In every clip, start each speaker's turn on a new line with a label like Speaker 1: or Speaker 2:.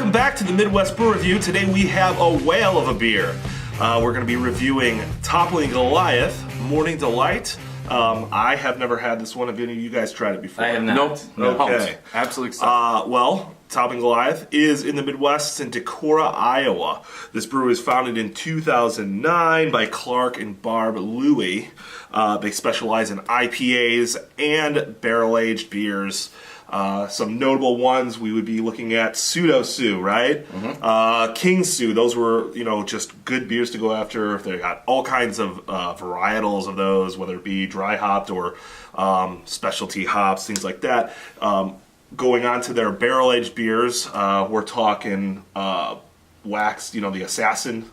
Speaker 1: Welcome back to the Midwest Brew Review. Today we have a whale of a beer. We're going to be reviewing Toppling Goliath, Mornin Delight. I have never had this one. Have any of you guys tried it before?
Speaker 2: I have not.
Speaker 1: Nope. Okay.
Speaker 3: Absolutely excited.
Speaker 1: Well, Toppling Goliath is in the Midwest in Decorah, Iowa. This brewery was founded in 2009 by Clark and Barb Louie. They specialize in IPAs and barrel-aged beers. Some notable ones we would be looking at Pseudo Sue, right? Mm-hmm. King Sue, those were, just good beers to go after. They got all kinds of varietals of those, whether it be dry hopped or specialty hops, things like that. Going on to their barrel-aged beers, we're talking waxed, the Assassin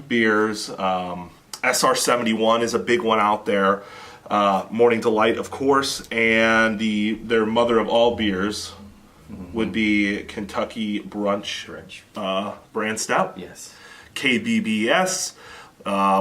Speaker 1: beers. SR71 is a big one out there. Mornin Delight, of course, and their mother of all beers would be Kentucky Brunch brand stout.
Speaker 2: Yes.
Speaker 1: KBBS,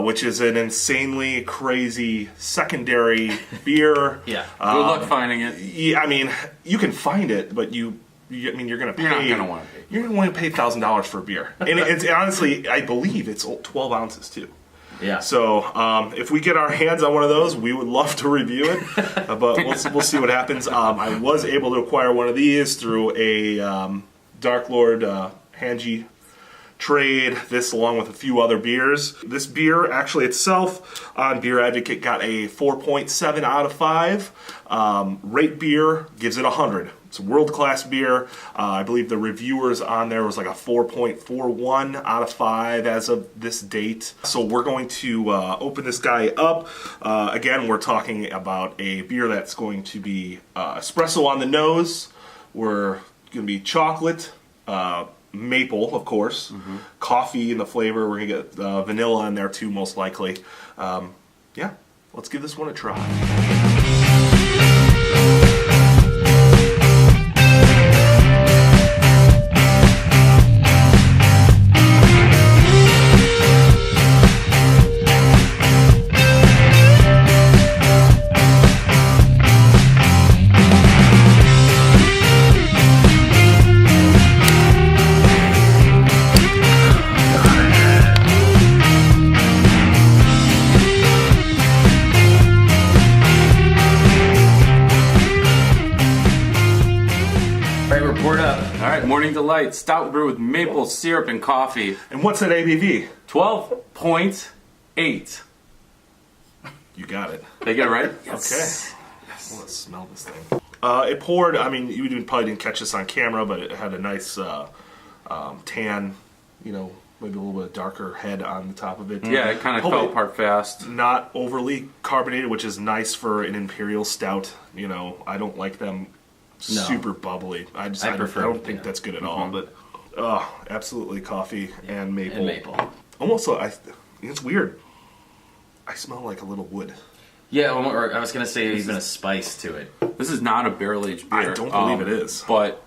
Speaker 1: which is an insanely crazy secondary beer.
Speaker 3: Yeah. Good luck finding it.
Speaker 1: Yeah, I mean, you can find it, but you're going to pay.
Speaker 3: You're not going to want to pay.
Speaker 1: You're going to want to pay $1,000 for a beer, and it's honestly, I believe it's 12 ounces too.
Speaker 2: Yeah.
Speaker 1: So if we get our hands on one of those, we would love to review it, but we'll see what happens. I was able to acquire one of these through a Dark Lord Hanji trade, this along with a few other beers. This beer actually itself on Beer Advocate got a 4.7 out of 5. Rate Beer gives it 100. It's a world-class beer. I believe the reviewers on there was like a 4.41 out of 5 as of this date. So we're going to open this guy up. Again, we're talking about a beer that's going to be espresso on the nose. We're going to be chocolate, maple, of course, coffee in the flavor. We're going to get vanilla in there too, most likely. Yeah, let's give this one a try.
Speaker 3: Mornin Delight, stout brew with maple syrup and coffee.
Speaker 1: And what's that ABV?
Speaker 3: 12.8.
Speaker 1: You got it.
Speaker 3: Did I get it right?
Speaker 1: Yes. Okay. Yes. Let's smell this thing. It poured, I mean, you probably didn't catch this on camera, but it had a nice tan, maybe a little bit darker head on the top of it.
Speaker 3: Yeah, it kind of fell apart fast.
Speaker 1: Not overly carbonated, which is nice for an imperial stout. I don't like them super bubbly. I don't think that's good at all. But absolutely coffee and maple. Almost, it's weird. I smell like a little wood.
Speaker 2: Yeah, or I was gonna say even a spice to it.
Speaker 3: This is not a barrel aged beer.
Speaker 1: I don't believe it is.
Speaker 3: But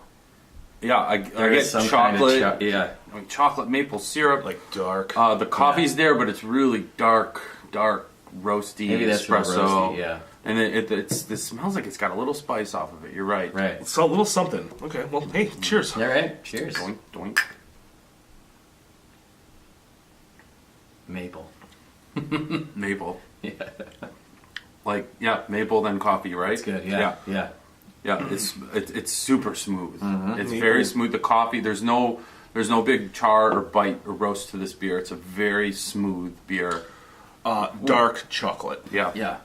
Speaker 3: yeah, I get
Speaker 2: some
Speaker 3: chocolate.
Speaker 2: Kind of
Speaker 3: like chocolate maple syrup.
Speaker 1: Like dark.
Speaker 3: The coffee's there, but it's really dark, roasty.
Speaker 2: Maybe that's
Speaker 3: espresso.
Speaker 2: Roasty, yeah.
Speaker 3: And it smells like it's got a little spice off of it. You're right.
Speaker 2: Right.
Speaker 1: It's a little something. Okay, well, hey, cheers.
Speaker 2: All right, cheers.
Speaker 3: Doink, doink.
Speaker 2: Maple.
Speaker 3: Maple.
Speaker 2: Yeah.
Speaker 3: Maple then coffee, right?
Speaker 2: It's good, yeah.
Speaker 3: It's super smooth. It's
Speaker 1: Maple.
Speaker 3: very smooth. The coffee, there's no big char or bite or roast to this beer. It's a very smooth beer.
Speaker 1: Dark chocolate.
Speaker 2: Yeah.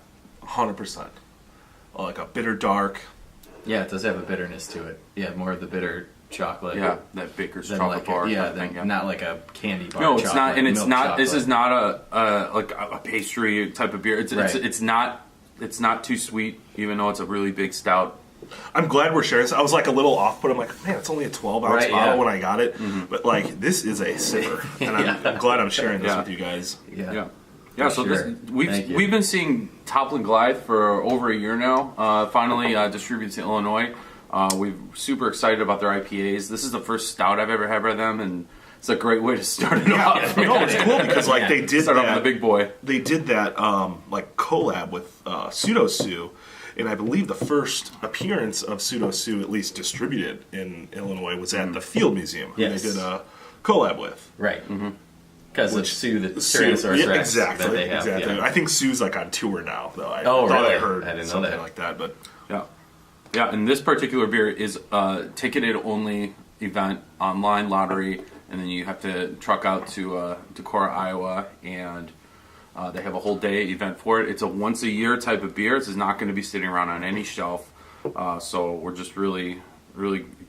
Speaker 1: 100%. Like a bitter dark.
Speaker 2: Yeah, it does have a bitterness to it. Yeah, more of the bitter chocolate.
Speaker 3: Yeah, that baker's chocolate bar.
Speaker 2: Not like a candy bar.
Speaker 3: No, it's not, and it's not.
Speaker 2: Chocolate.
Speaker 3: This is not a pastry type of beer. It's not too sweet, even though it's a really big stout.
Speaker 1: I'm glad we're sharing this. I was like a little off, but I'm like, man, it's only a 12-ounce bottle when I got it. But like, this is a sipper, and I'm glad I'm sharing this with you guys.
Speaker 3: Yeah, so we've been seeing Toppling Goliath for over a year now. Finally distributed to Illinois. We're super excited about their IPAs. This is the first stout I've ever had by them, and it's a great way to start it off.
Speaker 1: No, it's cool because like they did
Speaker 3: start
Speaker 1: that.
Speaker 3: off with the big boy.
Speaker 1: They did that like collab with Pseudo Sue, And I believe the first appearance of Pseudo Sue, at least distributed in Illinois, was at the Field Museum, who they did a collab with.
Speaker 2: Right. Because of Sue, the Tyrannosaurus Rex that they have.
Speaker 1: Exactly.
Speaker 2: Yeah.
Speaker 1: I think Sue's like on tour now, though. I
Speaker 2: thought
Speaker 1: I
Speaker 2: really?
Speaker 1: heard
Speaker 2: I didn't know
Speaker 1: something
Speaker 2: that.
Speaker 1: like that, but
Speaker 3: Yeah, and this particular beer is a ticketed only event, online lottery, and then you have to truck out to Decorah, Iowa, and they have a whole day event for it. It's a once a year type of beer. This is not going to be sitting around on any shelf. So we're just really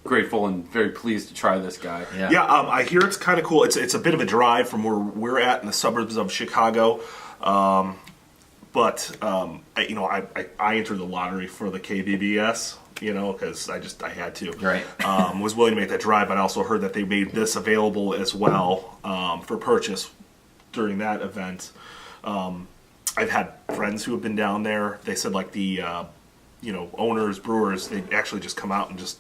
Speaker 3: grateful and very pleased to try this guy.
Speaker 1: I hear it's kind of cool. It's a bit of a drive from where we're at in the suburbs of Chicago. But I entered the lottery for the KBBS, because I had to.
Speaker 2: Right.
Speaker 1: Was willing to make that drive, but I also heard that they made this available as well for purchase during that event. I've had friends who have been down there. They said like the owners, brewers, they actually just come out and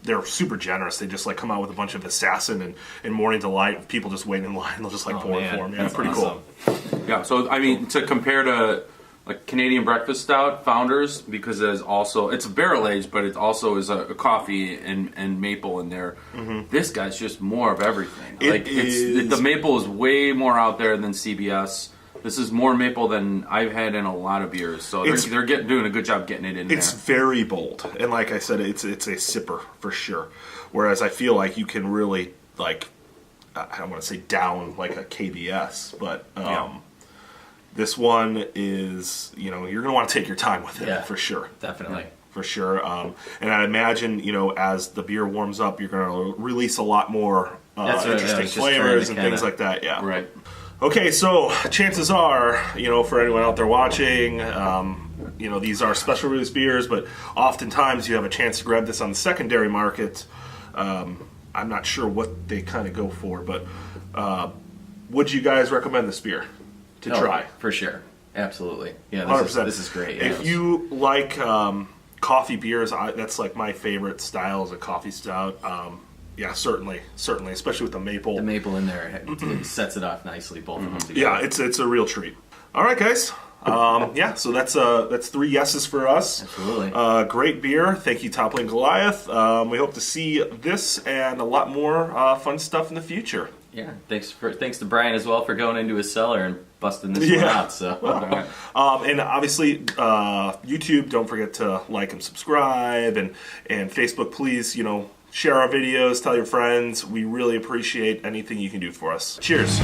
Speaker 1: they're super generous. They just like come out with a bunch of Assassin and Mornin Delight. People just waiting in line. They'll just like pour it for them. Yeah, it's pretty
Speaker 2: awesome.
Speaker 1: cool.
Speaker 3: Yeah, so I mean, to compare to like Canadian Breakfast Stout Founders, because it's barrel aged, but it also is a coffee and maple in there. This guy's just more of everything. The maple is way more out there than CBS. This is more maple than I've had in a lot of beers, so they're doing a good job getting it in there.
Speaker 1: It's very bold, and like I said, it's a sipper for sure. Whereas I feel like you can really I don't want to say down like a KBS, but this one is you're going to want to take your time with it for sure.
Speaker 2: Definitely.
Speaker 1: For sure. And I imagine, as the beer warms up, you're going to release a lot more interesting flavors and things like that. Yeah.
Speaker 3: Right.
Speaker 1: Okay, so chances are, for anyone out there watching, these are special release beers, but oftentimes you have a chance to grab this on the secondary market. I'm not sure what they kind of go for, but would you guys recommend this beer to try?
Speaker 2: For sure. Absolutely. Yeah,
Speaker 1: 100%.
Speaker 2: This is great.
Speaker 1: If you like coffee beers, that's like my favorite style is a coffee stout. Yeah, certainly, especially with the maple.
Speaker 2: The maple in there it sets it off nicely, both of them together.
Speaker 1: Yeah, it's a real treat. All right, guys. So that's 3 yeses for us.
Speaker 2: Absolutely.
Speaker 1: Great beer. Thank you, Toppling Goliath. We hope to see this and a lot more fun stuff in the future.
Speaker 2: Yeah, thanks to Brian as well for going into his cellar and busting this one out. So,
Speaker 1: and obviously YouTube. Don't forget to like and subscribe, and Facebook. Please, share our videos, tell your friends. We really appreciate anything you can do for us. Cheers.